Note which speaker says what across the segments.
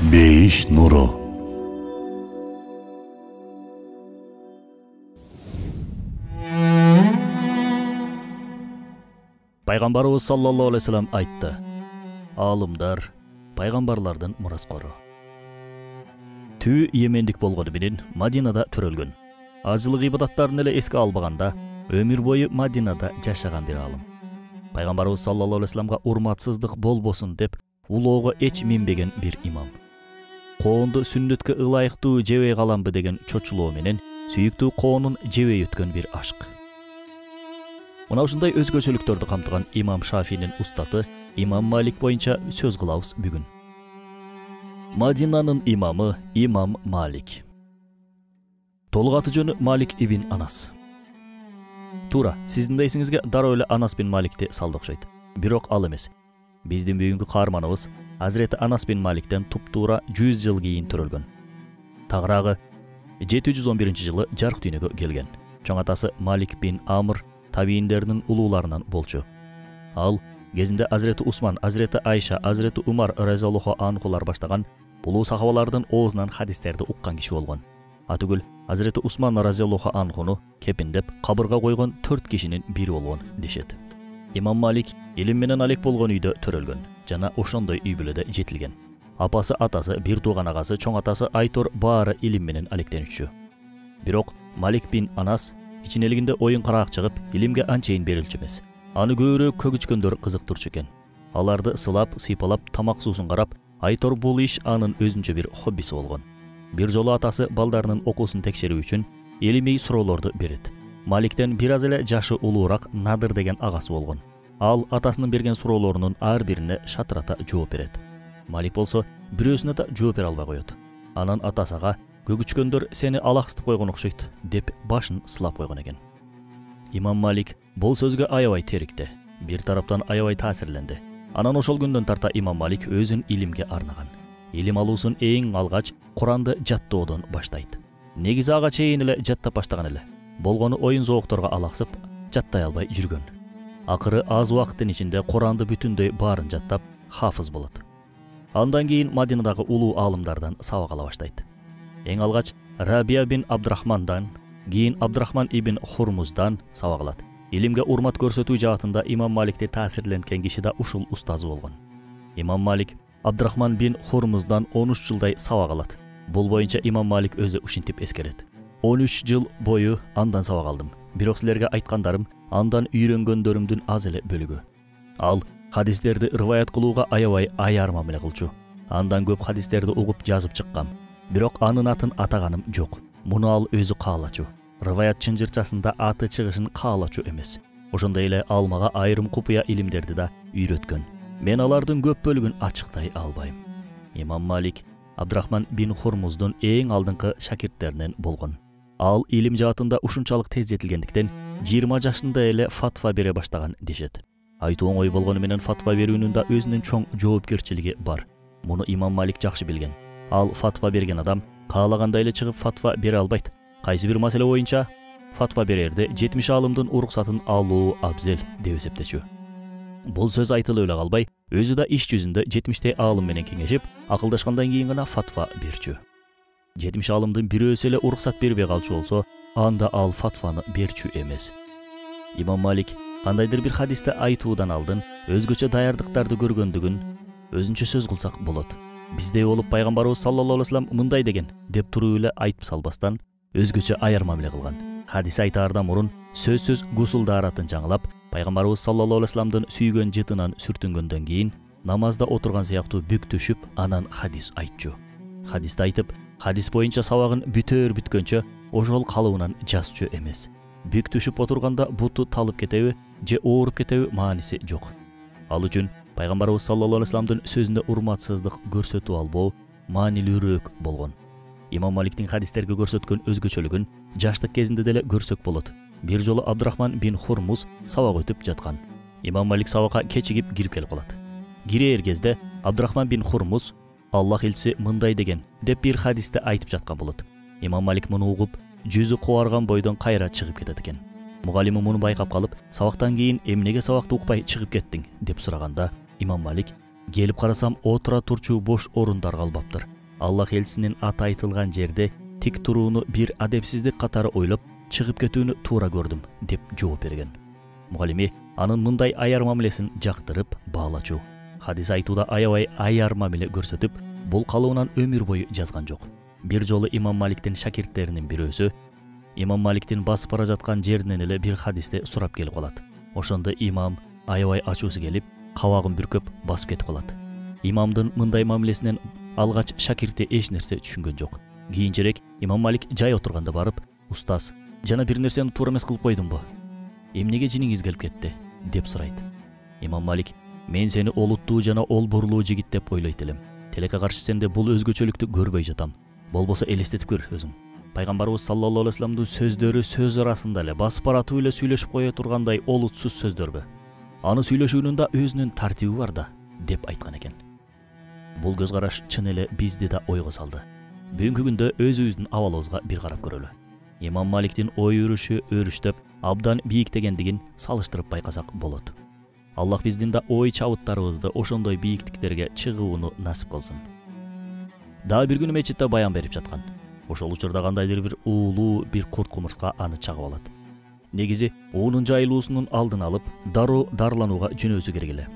Speaker 1: Бейиш нуру.
Speaker 2: Пайгамбарыбыз саллаллаху алейхи вассалам айтты: Алымдар пайгамбарлардын мураскору. Тү Йемендик болгону менен Мадинада төрөлгөн. Ажылык ибадаттарын эле эске албаганда өмүр бою Мадинада жашаган бир алым. Пайгамбарыбыз саллаллаху алейхи вассаламга урматсыздык болбосун деп улоого эч минбеген бир имам. Коонду сүннөткө ылайыктуу жебей каламбы деген чочулоо менен сүйүктүү коонун жебей өткөн бир ашк. Мына ушундай өзгөчөлүктөрдү камтыган имам Шафийнин устаты имам Малик боюнча сөз кылабыз бүгүн. Мадинанын имамы имам Малик. Толук аты жөнү Малик ибн Анас. Туура, сиздин да эсиңизге дароо эле Анас бин Маликти салды окшойт. Бирок ал эмес. Биздин бүгүнкү каарманыбыз Азирети Анас бин Маликтен туптуура 100 жыл кийин төрөлгөн. Тагыраагы 711-жылы жарык дүйнөгө келген. Чоң атасы Малик бин Амр табийиндердин улууларынан болчу. Ал кезинде Азирети Усман, Азирети Айша, Азирети Умар разияллаху анхулар баштаган улуу сахабалардын оозунан хадистерди уккан киши болгон. Атүгүл Азирети Усман разияллаху анхуну кепиндеп кабырга койгон 4 кишинин бири болгон дешет. Имам Малик илим менен алек болгон үйдө төрөлгөн жана ошондой үй бүлөдө жетилген. Апасы, атасы, бир тууган агасы, чоң атасы Айтор баары илим менен алектенүүчү. Бирок Малик бин Анас ичинелигинде оюн караак чыгып, илимге анчейин берилчү эмес. Аны көбүрөөк көгүчкөндөр кызыктырчу экен. Аларды сылап, сыйпалап, тамак суусун карап, Айтор бул иш анын өзүнчө бир хоббиси болгон. Бир жолу атасы балдарынын окуусун текшерүү үчүн илимий суроолорду берет. Маликтен бир аз эле жашы улуураак Надыр деген агасы болгон. Ал атасынын берген суроолорунун ар бирине шатырата жооп берет. Малик болсо бирөөсүнө да жооп бере албай коет. Анан атасы ага көгүчкөндөр сени алаксытып койгон окшойт деп башын сылап койгон экен. Имам Малик бул сөзгө аябай терикти. Бир тараптан аябай таасирленди. Анан ошол күндөн тарта имам Малик өзүн илимге арнаган. Илим алуусун эң алгач Куранды жаттоодон баштайт. Негизи ага чейин эле жаттап баштаган эле. Болгону оюн зоокторго алаксып, жаттай албай жүргөн. Акыры аз убакыттын ичинде Куранды бүтүндөй баарын жаттап, хафыз болот. Андан кийин Мадинадагы улуу аалымдардан сабак ала баштайт. Эң алгач Рабия бин Абдрахмандан, кийин Абдрахман ибн Хурмуздан сабак алат. Илимге урмат көрсөтүү жаатында имам Маликти таасирленген киши да ушул устазы болгон. Имам Малик Абдрахман бин Хурмуздан 13 жылдай сабак алат. Бул боюнча имам Малик өзү ушинтип эскерет. 13 жыл бою андан сабак алдым. Бирок силерге айткандарым андан үйрөнгөндөрүмдүн аз эле бөлүгү. Ал хадистерди рываят кылууга аябай аяр мамиле кылчу. Андан көп хадистерди угуп жазып чыккам. Бирок анын атын атаганым жок. Муну ал өзү каалачу. Рываят чынжырчасында аты чыгышын каалачу эмес. Ошондой эле ал мага айрым купуя илимдерди да үйрөткөн. Мен алардын көп бөлүгүн ачыктай албайм. Имам Малик Абдрахман бин Хурмуздун эң алдыңкы шакирттеринен болгон. Ал илим жаатында ушунчалык тез жетилгендиктен 20 жашында эле фатва бере баштаган дешет. Айтуу оңой болгону менен фатва берүүнүн да өзүнүн чоң жоопкерчилиги бар. Муну имам Малик жакшы билген. Ал фатва берген адам каалагандай эле чыгып фатва бере албайт. Кайсы бир маселе боюнча фатва берерде 70 алымдын уруксатын алуу абзел деп эсептечү. Бул сөз айтылып эле калбай, өзү да иш жүзүндө 70 алым менен кеңешип, акылдашкандан кийин гана фатва берчү. 70 алымдын бирөөсү эле уруксат бербей калчу болсо, анда ал фатваны берчү эмес. Имам Малик кандайдыр бир хадисте айтуудан алдын өзгөчө даярдыктарды көргөндүгүн өзүнчө сөз кылсак болот. Биздей болуп пайгамбарыбыз саллаллаху алейхи вассалам мындай деген деп туруп эле айтып салбастан өзгөчө аяр мамиле кылган. Хадис айтаардан мурун сөзсүз гусул дааратын жаңылап, пайгамбарыбыз саллаллаху алейхи вассаламдын сүйгөн жытынан сүртүнгөндөн кийин намазда отурган сыяктуу бүк түшүп, анан хадис айтчу. Хадисти айтып, хадис боюнча сабагын бүткөнчө ошол калыбынан жазчу эмес. Бүк түшүп отурганда буту талып кетеби же ооруп кетеби мааниси жок. Ал үчүн пайгамбарыбыз саллаллаху алейхи вассаламдын сөзүндө урматсыздык көрсөтүп албоо маанилүүрөөк болгон. Имам Маликтин хадистерге көрсөткөн өзгөчөлүгүн жаштык кезинде деле көрсөк болот. Бир жолу Абдрахман бин Хурмуз сабак өтүп жаткан. Имам Малик сабакка кечигип кирип келип калат. Кирээр кезде Абдрахман бин Хурмуз Аллах элчиси мындай деген деп бир хадисте айтып жаткан болот. Имам Малик муну угуп, жүзү кубарган бойдон кайра чыгып кетет экен. Мугалими муну байкап калып, сабактан кийин эмнеге сабакты укпай чыгып кеттиң деп сураганда, имам Малик Келип карасам, отура турчу бош орундар калбаптыр. Аллах элчисинин аты айтылган жерде тик турууну бир адепсиздик катары ойлоп, чыгып кетүүнү туура көрдүм деп жооп берген. Мугалими анын мындай аяр мамилесин жактырып баалачу. Хадис айтууда аябай аяр мамиле көрсөтүп, бул калыбынан өмүр бою жазган жок. Бир жолу имам Маликтин шакирттеринин бирөөсү имам Маликтин басып бара жаткан жеринен эле бир хадисти сурап келип калат. Ошондо имам аябай ачуусу келип, кабагын бүркөп басып кетип калат. Имамдын мындай мамилесинен алгач шакирти эч нерсе түшүнгөн жок. Кийинчерээк имам Малик жай отурганда барып, "Устаз, жана бир нерсени туура эмес кылып койдумбу? Эмнеге жиниңиз келип кетти?" деп сурайт. Имам Малик: "Мен сени олуттуу жана олбурлуу жигит деп ойлойт элем. Телекке каршы сенде бул өзгөчөлүктү көрбөй жатам. Болбосо элестетип көр өзүң. Пайгамбарыбыз саллаллаху алейхи вассаламдын сөздөрү сөз арасында эле басып баратып эле сүйлөшүп кое тургандай олутсуз сөздөрбү. Аны сүйлөшүүнүн да өзүнүн тартиби бар да" деп айткан экен. Бул көз караш чын эле бизди да ойго салды. Бүгүнкү күндө өзүбүздүн абалыбызга бир карап көрөлү. Имам Маликтин ой өрүшү өрүштөп, абдан бийиктегендигин салыштырып байкасак болот. Аллах биздин да ой чабыттарыбызды ошондой бийиктиктерге чыгууну насип кылсын. Дагы бир күнү мечитте баян берип жаткан. Ошол учурда кандайдыр бир уулуу бир курт кумурска аны чагып алат. Негизи уунун жайылуусунун алдын алып, дароо дарыланууга жөнөөсү керек эле.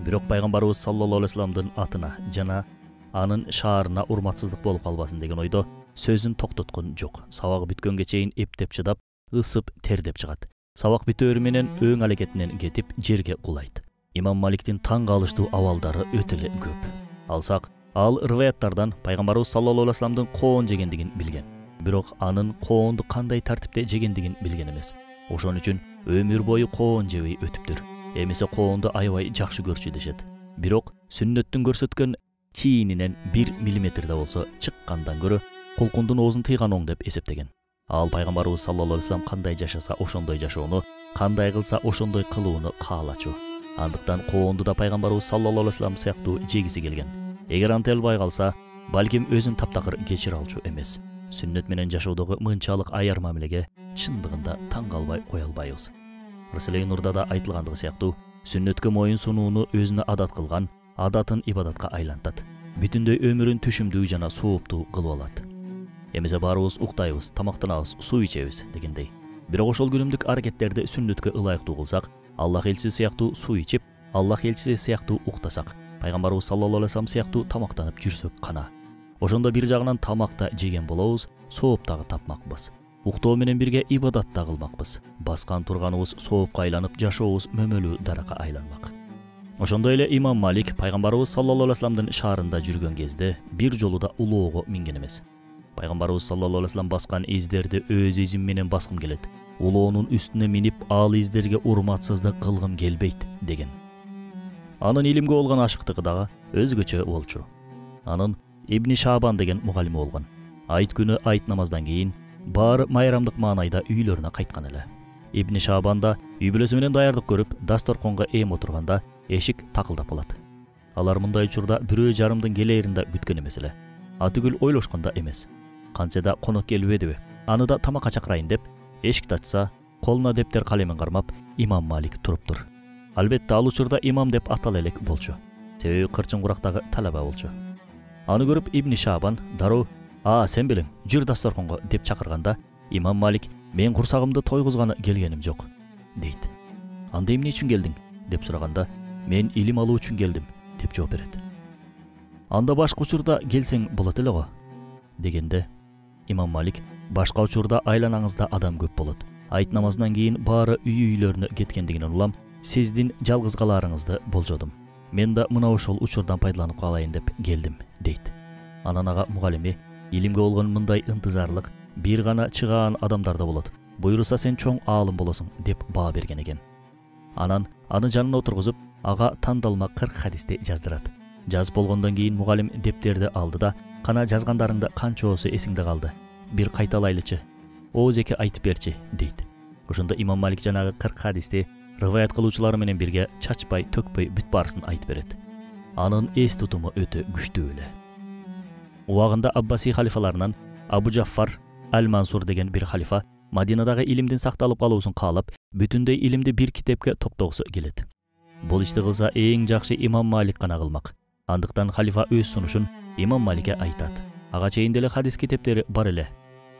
Speaker 2: Бирок пайгамбарыбыз саллаллаху алейхи вассаламдын атына жана анын шаарына урматсыздык болуп калбасын деген ойдо сөзүн токтоткон жок. Сабагы бүткөнгө чейин эптеп чыдап, ысып тердеп чыгат. Сабак бүтөөрү менен өң аракетинен кетип жерге кулайт. Имам Маликтин таң калыштуу абалдары өтө эле көп. Алсак, ал рываяттардан пайгамбарыбыз саллаллаху алейхи вассаламдын коон жегендигин билген. Бирок анын коонду кандай тартипте жегендигин билген эмес. Ошон үчүн өмүр бою коон жебей өтүптүр. Эмесе коонду аябай жакшы көрчү дешет. Бирок сүннөттүн көрсөткөн чийининен 1 миллиметр да болсо чыккандан көрө кулкундун оозун тыйган оң деп эсептеген. Ал пайгамбарыбыз саллаллаху алейхи вассалам кандай жашаса ошондой жашоону, кандай кылса ошондой кылууну каалачу. Андыктан коонду да пайгамбарыбыз саллаллаху алейхи вассалам сыяктуу жегиси келген. Эгер анте албай калса, балким өзүн таптакыр кечире алчу эмес. Сүннөт менен жашоодогу мынчалык аяр мамилеге чындыгында таң калбай кое албайбыз. Расулей Нурда да айтылгандыгы сыяктуу, сүннөткө моюн сунууну өзүнө адат кылган, адатын ибадатка айлантат. Бүтүндөй өмүрүн түшүмдүү жана сооптуу кылып алат. Эмесе баарыбыз уктайбыз, тамактанабыз, суу ичебиз дегендей. Бирок ошол күнүмдүк аракеттерди сүннөткө ылайыктуу кылсак, Аллах элчиси сыяктуу суу ичип, Аллах элчиси сыяктуу уктасак, пайгамбарыбыз саллаллаху алейхи вассалам сыяктуу тамактанып жүрсөк кана. Ошондо бир жагынан тамакта жеген болобуз, сооп дагы тапмакпыз. Уктоо менен бирге ибадат да кылмакпыз. Баскан турганыбыз соопко айланып, жашообуз мөмөлүү даракка айланмак. Ошондой эле имам Малик пайгамбарыбыз саллаллаху алейхи вассаламдын шаарында жүргөн кезде бир жолу да улоого минген эмес. Пайгамбарыбыз саллаллаху алейхи вассалам баскан издерди өз изим менен баскым келет. Улоонун үстүнө минип, ал издерге урматсыздык кылгым келбейт деген. Анын илимге болгон ашыктыгы дагы өзгөчө болчу. Анын Ибн Шабан деген мугалими болгон. Айт күнү айт намаздан кийин баары майрамдык маанайда үйлөрүнө кайткан эле. Ибн Шабан да үй бүлөсү менен даярдык көрүп, дасторконго эм отурганда эшик такылдап калат. Алар мындай учурда бирөө жарымдын келээринде күткөн эмес эле. Атүгүл ойлошкондо эмес. Кантсе да конок келбедиби? Аны да тамакка чакырайын деп эшикти ачса, колуна дептер калемин кармап, имам Малик туруптур. Албетте ал учурда имам деп атала элек болчу. Себеби кырчын курактагы талаба болчу. Аны көрүп Ибн Шабан дароо сен белең, жүр дасторконго деп чакырганда, имам Малик мен курсагымды тойгузганы келгеним жок дейт. Анда эмне үчүн келдиң деп сураганда, мен илим алуу үчүн келдим деп жооп берет. Анда башка учурда келсең болот эле го дегенде, имам Малик башка учурда айланаңызда адам көп болот. Айт намазынан кийин баары үй-үйлөрүнө кеткендигинен улам сиздин жалгыз калаарыңызды болжодум. Мен да мына ошол учурдан пайдаланып калайын деп келдим дейт. Анан ага мугалими илимге болгон мындай ынтызарлык бир гана чыгаан адамдарда болот. Буйруса сен чоң аалым болосуң деп баа берген экен. Анан аны жанына отургузуп, ага тандалма 40 хадисти жаздырат. Жазып болгондон кийин мугалим дептерди алды да, кана жазгандарыңды канчоосу эсиңде калды? Бир кайталайлычы. Оозеке айтып берчи дейт. Ошондо имам Малик жанагы 40 хадисти рываят кылуучулары менен бирге чачпай, төкпөй бүт баарысын айтып берет. Анын эс тутуму өтө күчтүү эле. Убагында Аббаси халифаларынан Абу Джаффар Аль-Мансур деген бир халифа Мадинадагы илимдин сакталып калуусун каалап, бүтүндөй илимди бир китепке топтогусу келет. Бул ишти кылса эң жакшы имам Малик гана кылмак. Андыктан халифа өз сунушун имам Маликке айтат. Ага чейин деле хадис китептери бар эле.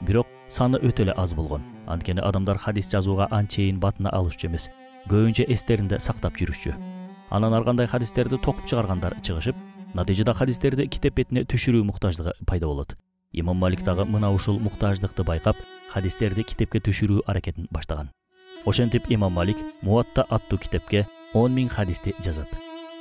Speaker 2: Бирок саны өтө эле аз болгон. Анткени адамдар хадис жазууга анчейин батына алышчу эмес. Көбүнчө эстеринде сактап жүрүшчү. Анан ар кандай хадистерди токуп чыгаргандар чыгышып, натыйжада хадистерди китеп бетине түшүрүү муктаждыгы пайда болот. Имам Малик дагы мына ушул муктаждыкты байкап, хадистерди китепке түшүрүү аракетин баштаган. Ошентип имам Малик Муатта аттуу китепке 10.000 хадисти жазат.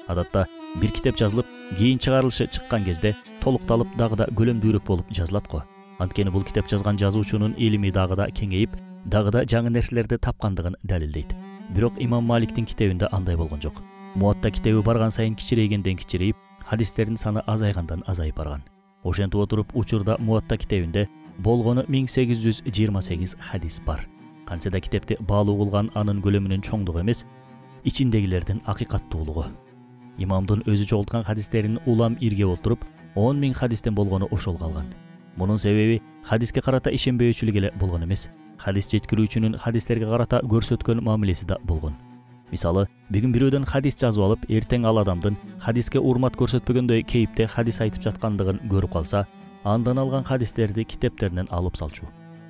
Speaker 2: Адатта бир китеп жазылып, кийин чыгарылышы чыккан кезде толукталып дагы да көлөмдүүрөөк болуп жазылат го. Анткени бул китеп жазган жазуучунун илими дагы да кеңейип, дагы да жаңы нерселерди тапкандыгын далилдейт. Бирок имам Маликтин китебинде андай болгон жок. Муатта китеби барган сайын кичирейгенден кичирейип, хадистердин саны азайгандан азайып барган. Ошентип отуруп учурда Муатта китебинде болгону 1828 хадис бар. Кантсе да китепти баалуу кылган анын көлөмүнүн чоңдугу эмес, ичиндегилердин акыйкаттуулугу. Имамдын өзү чогулткан хадистерин улам ирге отуруп, 10.000 хадистен болгону ошол калган. Мунун себеби хадиске карата ишенбөөчүлүк эле болгон эмес, хадис жеткирүүчүнүн хадистерге карата көрсөткөн мамилеси да болгон. Мисалы, бүгүн бирөөдөн хадис жазып алып, эртең ал адамдын хадиске урмат көрсөтпөгөндөй кейипте хадис айтып жаткандыгын көрүп калса, андан алган хадистерди китептеринен алып салчу.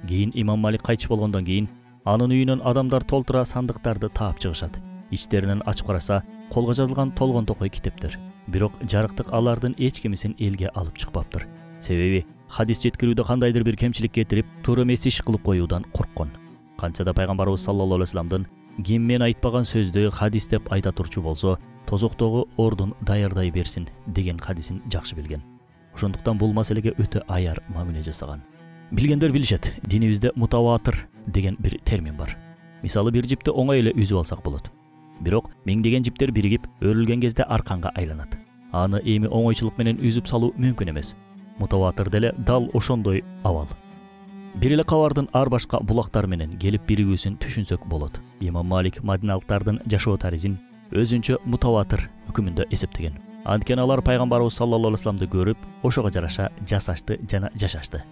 Speaker 2: Кийин имам Малик кайтыш болгондон кийин анын үйүнөн адамдар толтура сандыктарды таап чыгышат. Ичтеринен ачып караса, колго жазылган толгон токой китептер. Бирок жарыктык алардын эч кимисин элге алып чыкпаптыр. Себеби хадис жеткирүүдө кандайдыр бир кемчилик кетирип, туура эмес иш кылып коюудан корккон. Кантса да пайгамбарыбыз саллаллаху алейхи вассаламдын ким мен айтпаган сөздү хадис деп айта турчу болсо, тозоктогу ордун даярдай берсин деген хадисин жакшы билген. Ошондуктан бул маселеге өтө аяр мамиле жасаган. Билгендер билишет, динибизде мутаватир деген бир термин бар. Мисалы, бир жипти оңой эле үзүп алсак болот. Бирок миңдеген жиптер биригип, өрүлгөн кезде арканга айланат. Аны эми оңойчулук менен үзүп салуу мүмкүн эмес. Мутаватир деле дал ошондой абал. Бир эле кабардын ар башка булактар менен келип биригүүсүн түшүнсөк болот. Имам Малик мадиналыктардын жашоо таризин өзүнчө мутаватир өкүмүндө эсептеген. Анткени алар пайгамбарыбыз саллаллаху алейхи вассаламды көрүп, ошого жараша жасашты жана жашашты.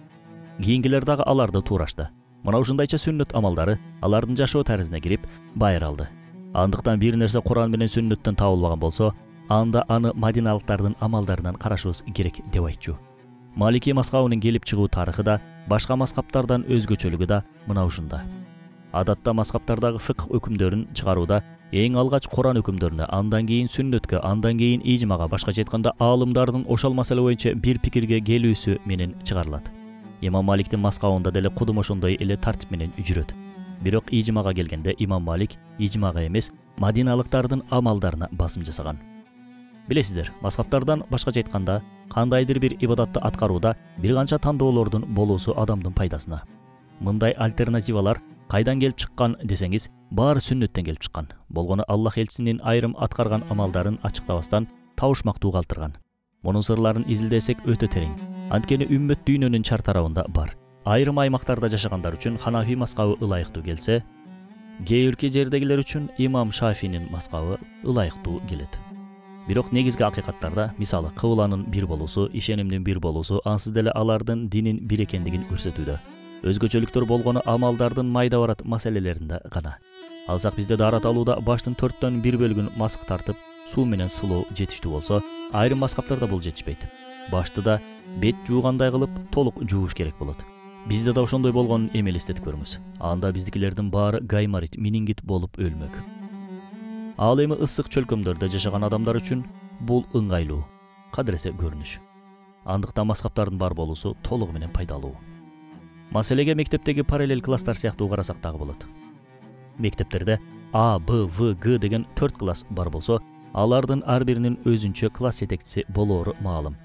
Speaker 2: Кийингилер дагы аларды туурашты. Мына ушундайча сүннөт амалдары алардын жашоо таризине кирип байыр алды. Андыктан бир нерсе Куран менен сүннөттөн табылбаган болсо, анда аны мадиналыктардын амалдарынан карашыбыз керек деп айтчу. Малики мазхабынын келип чыгуу тарыхы да, башка мазхабтардан өзгөчөлүгү да мына ушунда. Адатта мазхабтардагы фикх өкүмдөрүн чыгарууда эң алгач Куран өкүмдөрүнө, андан кийин сүннөткө, андан кийин ижмага, башкача айтканда аалымдардын ошол маселе боюнча бир пикирге келүүсү менен чыгарылат. Имам Маликтин мазхабында деле кудум ошондой эле тартип менен жүрөт. Бирок ижмага келгенде имам Малик ижмага эмес, мадиналыктардын амалдарына басым жасаган. Билесиздер, мазхабтардан башкача айтканда, кандайдыр бир ибадатты аткарууда бир канча тандоолордун болуусу адамдын пайдасына. Мындай альтернативалар кайдан келип чыккан десеңиз, баары сүннөттөн келип чыккан. Болгону Аллах элчисинин айрым аткарган амалдарын ачыктабастан табышмактуу калтырган. Мунун сырларын изилдесек өтө терең. Анткени үммөт дүйнөнүн чар тарабында бар. Айрым аймактарда жашагандар үчүн Ханафи мазхабы ылайыктуу келсе, кээ өлкө жердегилер үчүн имам Шафинин мазхабы ылайыктуу келет. Бирок негизги акыйкаттарда, мисалы, кыбыланын бир болуусу, ишенимдин бир болуусу ансыз деле алардын динин бир экендигин көрсөтүүдө. Өзгөчөлүктөр болгону амалдардын майда барат маселелеринде гана. Алсак бизде даарат алууда баштын 4төн 1 бөлүгүн маск тартып, суу менен сылоо жетиштүү болсо, айрым мазхабтарда бул жетишпейт. Башты да бет жуугандай кылып толук жууш керек болот. Бизде да ошондой болгонун эми элестетип көрүңүз. Анда биздикилердин баары гайморит, менингит болуп өлмөк. Ал эми ысык чөлкөмдөрдө жашаган адамдар үчүн бул ыңгайлуу, кадыресе көрүнүш. Андыктан мазхабтардын бар болуусу толугу менен пайдалуу. Маселеге мектептеги параллель класстар сыяктуу карасак дагы болот. Мектептерде А, Б, В, Г деген 4 класс бар болсо, алардын ар биринин өзүнчө класс жетекчиси болоору маалым.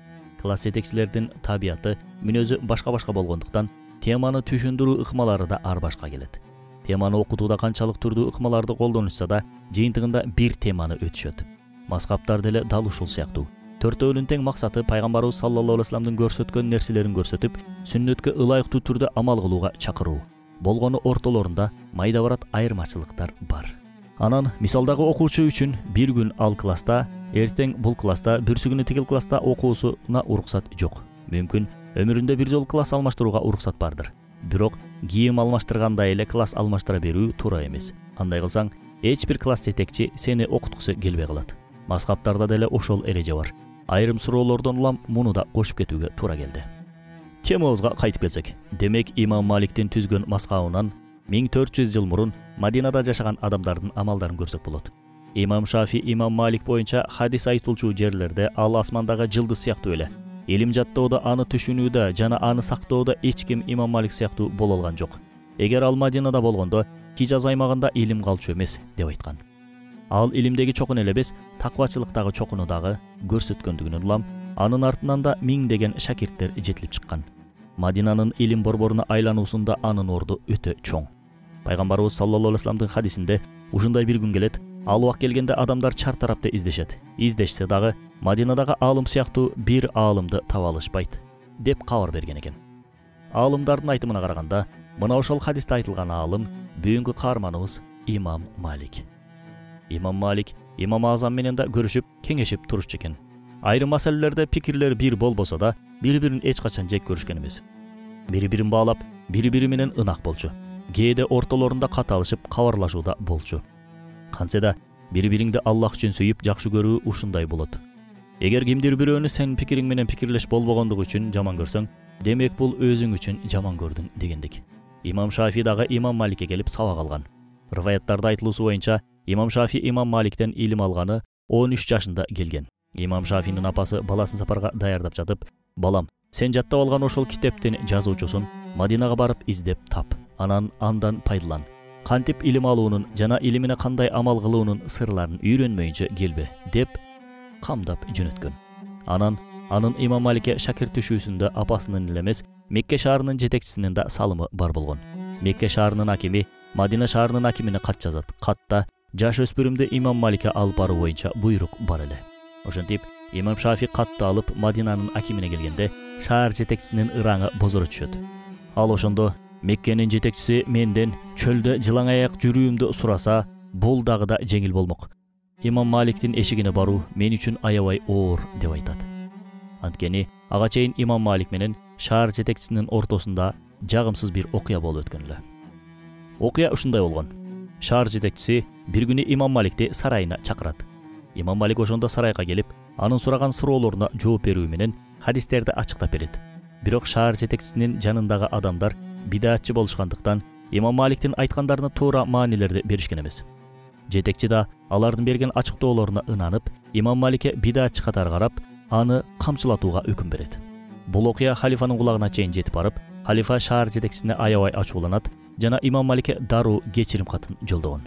Speaker 2: Класс жетекчилердин табияты, мүнөзү башка-башка болгондуктан, теманы түшүндүрүү ыкмалары да ар башка келет. Теманы окутууда канчалык түрдүү ыкмаларды колдонушса да, жыйынтыгында бир теманы өтүшөт. Мазхабтар деле дал ушул сыяктуу. Төртөөнүн тең максаты пайгамбарыбыз саллаллаху алейхи вассаламдын көрсөткөн нерселерин көрсөтүп, сүннөткө ылайыктуу түрдө амал кылууга чакыруу. Болгону ортолорунда майда барат айырмачылыктар бар. Анан мисалдагы окуучу үчүн бир күн ал класста, эртең бул класста, бүрсү күнү тигил класста окуусуна уруксат жок. Мүмкүн өмүрүндө бир жолу класс алмаштырууга уруксат бардыр. Бирок кийим алмаштыргандай эле класс алмаштыра берүү туура эмес. Андай кылсаң, Эч бир класс жетекчи сени окуткусу келбей калат. Мазхабтарда деле ошол эреже бар. Айрым суроолордон улам муну да кошуп кетүүгө туура келди. Темабызга кайтып келсек, демек Имам Маликтин түзгөн мазхабынан 1400 жыл мурун Мадинада жашаган адамдардын амалдарын көрсөк болот. Имам Шафи Имам Малик боюнча хадис айтылчу жерлерде ал асмандагы жылдыз сыяктуу эле. Илим жаттоодо, аны түшүнүүдө жана аны сактоодо эч ким Имам Малик сыяктуу боло алган жок. Эгер ал Мадинада болгондо, Хижаз аймагында илим калчу эмес деп айткан. Ал илимдеги чокун эле эмес, таквачылыктагы чокуну дагы көрсөткөндүгүнөн улам, анын артынан да миңдеген шакирттер жетилип чыккан. Мадинанын илим борборуна айлануусунда анын орду өтө чоң. Пайгамбарыбыз саллаллаху алейхи вассаламдын хадисинде ушундай бир күн келет, ал убак келгенде адамдар чар тарапта издешет. Издешсе дагы Мадинадагы аалым сыяктуу бир аалымды таба алышпайт деп кабар берген экен. Аалымдардын айтымына караганда, мына ошол хадисте айтылган аалым бүгүнкү каарманыбыз Имам Малик. Имам Малик Имам Азам менен да көрүшүп, кеңешип турушчу экен. Айрым маселелерде пикирлер бир болбосо да, бири-бирин эч качан жек көрүшкөн эмес. Бири-бирин баалап, бири-бири менен ынак болчу. Кээде ортолорунда каталышып, кабарлашууда болчу. Кантсе да бири-бириңди Аллах үчүн сүйүп, жакшы көрүү ушундай болот. Эгер кимдир бирөөнү сен пикириң менен пикирлеш болбогондугу үчүн жаман көрсөң, демек бул өзүң үчүн жаман көрдүң дегендик. Имам Шафи дагы Имам Маликке келип сабак алган. Риваяттарда айтылуусу боюнча, Имам Шафи Имам Маликтен илим алганы 13 жашында келген. Имам Шафинин апасы баласын сапарга даярдап жатып, "Балам, сен жаттап алган ошол китептин жазуучусун Мадинага барып издеп тап, андан пайдалан. Кантип илим алуунун жана илимине кандай амал кылуунун сырларын үйрөнмөйүнчө келбе" деп камдап жөнөткөн. Анын Имам Маликке шакирт түшүүсүндө апасынын эле эмес, Мекке шаарынын жетекчисинин да салымы бар болгон. Мекке шаарынын акими Мадина шаарынын акимине кат жазат. Катта жаш өспүрүмдү Имам Маликке алып баруу боюнча буйрук бар эле. Ошентип, Имам Шафи катты алып Мадинанын акимине келгенде, шаар жетекчисинин ыраңы бозоро түшөт. Ал ошондо Меккенин жетекчиси менден чөлдө жылаң аяк жүрүүмдү сураса, бул дагы да жеңил болмок. Имам Маликтин эшигине баруу мен үчүн аябай оор деп айтат. Анткени ага чейин Имам Малик менен шаар жетекчисинин ортосунда жагымсыз бир окуя болуп өткөн эле. Окуя ушундай болгон. Шаар жетекчиси бир күнү Имам Маликти сарайына чакырат. Имам Малик ошондо сарайга келип, анын сураган суроолоруна жооп берүү менен хадистерди ачыктап берет. Бирок шаар жетекчисинин жанындагы адамдар бидатчы болушкандыктан Имам Маликтин айткандарына туура маанилерди беришкен эмес. Жетекчи да алардын берген ачыктоолоруна ынанып, Имам Маликке бидатчы катары карап, аны камчылатууга өкүм берет. Бул окуя халифанын кулагына чейин жетип барып, халифа шаар жетекчисине аябай ачууланат жана Имам Маликке дароо кечирим катын жолдогон.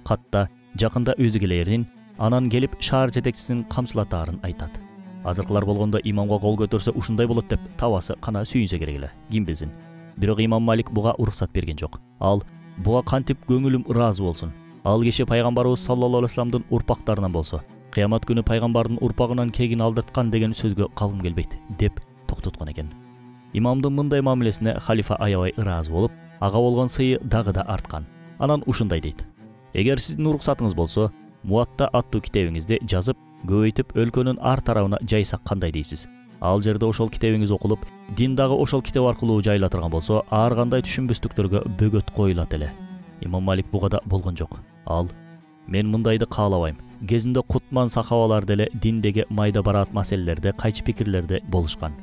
Speaker 2: Катта жакында өзү келерин, анан келип шаар жетекчисинин камчылатаарын айтат. Азыркылар болгондо имамга кол көтөрсө ушундай болот деп табасы кана сүйүнсө керек эле, ким билсин. Бирок Имам Малик буга уруксат берген жок. Ал буга кантип көңүлүм ыраазы болсун. Ал киши пайгамбарыбыз саллаллаху алейхи вассаламдын урпактарынан болсо, кыямат күнү пайгамбардын урпагынан кегин алдырткан деген сөзгө калгым келбейт деп токтоткон экен. Имамдын мындай мамилесине халифа аябай ыраазы болуп, ага болгон сыйы дагы да арткан. Анан ушундай дейт: "Эгер сиздин уруксатыңыз болсо, Муатта аттуу китебиңизди жазып, көбөйтүп өлкөнүн ар тарабына жайсак кандай дейсиз? Ал жерде ошол китебиңиз окулуп, дин дагы ошол китеп аркылуу жайылатырган болсо, ар кандай түшүнбөстүктөргө бөгөт коюлат эле." Имам Малик буга да болгон жок. Ал: "Мен мындайды каалабайм. Кезинде Кутман сахабалар деле диндеги майда бараат маселелерде кайчы пикирлерде болушкан.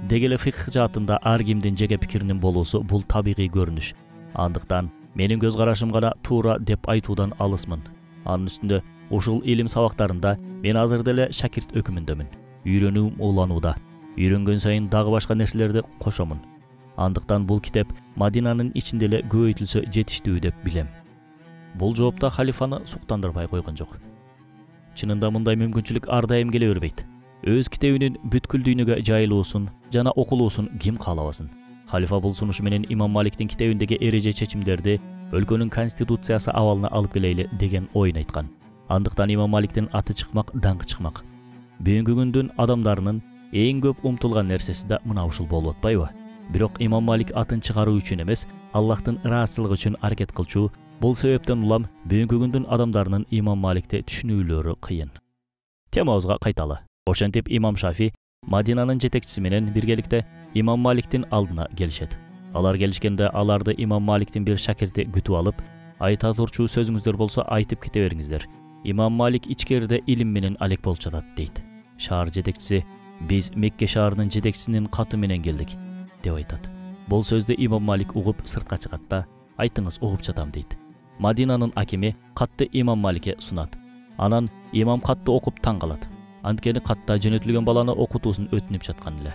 Speaker 2: Дегеле фикх жаатында ар кимдин жеке пикиринин болуусу бул табигый көрүнүш. Андыктан менин көз карашым гана туура деп айтуудан алысмын. Анын үстүндө ушул илим сабактарында мен азыр деле шакирт өкүмүндөмүн. Үйрөнүүм уланууда. Үйрөнгөн сайын дагы башка нерселерди кошомун. Андыктан бул китеп Мадинанын ичинде эле көбөйтүлсө жетиштүү деп билем." Бул жоопта халифаны суктандырбай койгон жок. Чынында мындай мүмкүнчүлүк ар дайым келе бербейт. Өз китебинин бүткүл дүйнөгө жайылуусун жана окулуусун ким каалабасын? Халифа бул сунуш менен Имам Маликтин китебиндеги эреже чечимдерди өлкөнүн конституциясы абалына алып келели деген оюн айткан. Андыктан Имам Маликтин аты чыкмак, даңкы чыкмак. Бүгүнкү күндүн адамдарынын эң көп умтулган нерсеси да мына ушул болуп атпайбы? Бирок Имам Малик атын чыгаруу үчүн эмес, Аллахтын ыраазычылыгы үчүн аракет кылчу. Бул себептен улам бүгүнкү күндүн адамдарынын Имам Маликти түшүнүүлөрү кыйын. Темабызга кайталы. Ошентип Имам Шафи Мадинанын жетекчиси менен биргеликте Имам Маликтин алдына келишет. Алар келишкенде аларды Имам Маликтин бир шакирти күтүп алып, Айта турчу сөзүңүздөр болсо айтып кете бериңиздер. Имам Малик ичкерide илим менен алек болуп жатат дейт. Шаар жетекчиси: биз Мекке шаарынын жетекчисинин каты менен келдик деп айтат. Бул сөздү Имам Малик угуп сыртка чыгат да: айтыңыз, угуп жатам дейт. Мадинанын акими катты Имам Маликке сунат. Анан имам катты окуп таң калат. Анткени катта жөнөтүлгөн баланы окутуусун өтүнүп жаткан эле.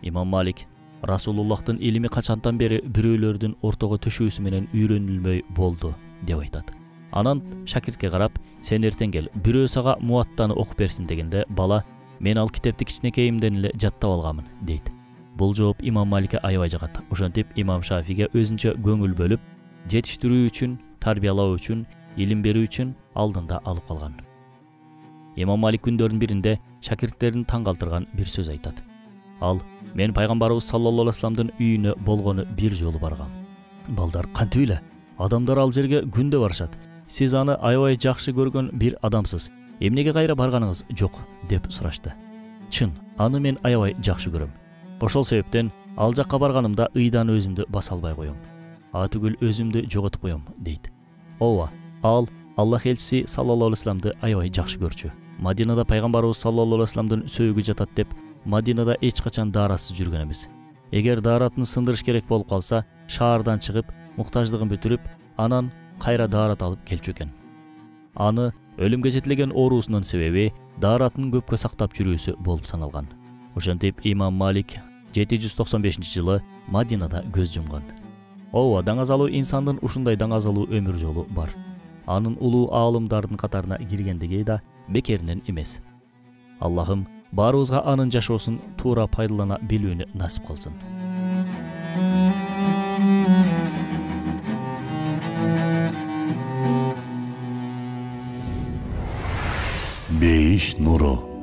Speaker 2: Имам Малик: Расулуллахтын илими качантан бери бирөөлөрдүн ортого төшүүсү менен үйрөнүлмөй болду деп айтат. Анан шакиртке карап: сен эртең кел, бирөө сага Муаттаны окуп берсин дегенде, бала: мен ал китепти кичинекейимден эле жаттап алганмын дейт. Бул жооп Имам Маликке аябай жагат. Ошентип Имам Шафиге өзүнчө көңүл бөлүп, жетиштирүү үчүн, тарбиялоо үчүн, илим берүү үчүн алдында алып калган. Имам Малик күндөрдүн биринде шакирттерин таң калтырган бир сөз айтат. Ал: мен пайгамбарыбыз саллаллаху алейхи вассаламдын үйүнө болгону бир жолу баргам. Балдар, кантип эле? Адамдар ал жерге күндө барышат. Сиз аны аябай жакшы көргөн бир адамсыз. Эмнеге кайра барганыңыз жок деп сурашты. Чын, аны мен аябай жакшы көрөм. Ошол себептен ал жакка барганымда ыйдан өзүмдү баса албай коем. Атүгүл өзүмдү жоготуп коем дейт. Ооба, ал Аллах элчиси саллаллаху алейхи вассаламды аябай жакшы көрчү. Мадинада пайгамбарыбыз саллаллаху алейхи вассаламдын сөөгү жатат деп Мадинада эч качан дарасыз жүргөн эмес. Эгер даратын сындырыш керек болуп калса, шаардан чыгып, муктаждыгын бүтүрүп, анан кайра дарат алып келчү экен. Аны өлүмгө жетелеген оорусунун себеби даратын көпкө сактап жүрүүсү болуп саналган. Ошентип Имам Малик 795-жылы Мадинада көз жумган. Ооба, даңазалуу инсандын ушундай даңазалуу өмүр жолу бар. Анын улуу аалымдардын катарына киргендиги да бекеринен эмес. Аллахым баарыбызга анын жашоосун туура пайдалана билүүнү насип кылсын.
Speaker 1: Бейиш нуру.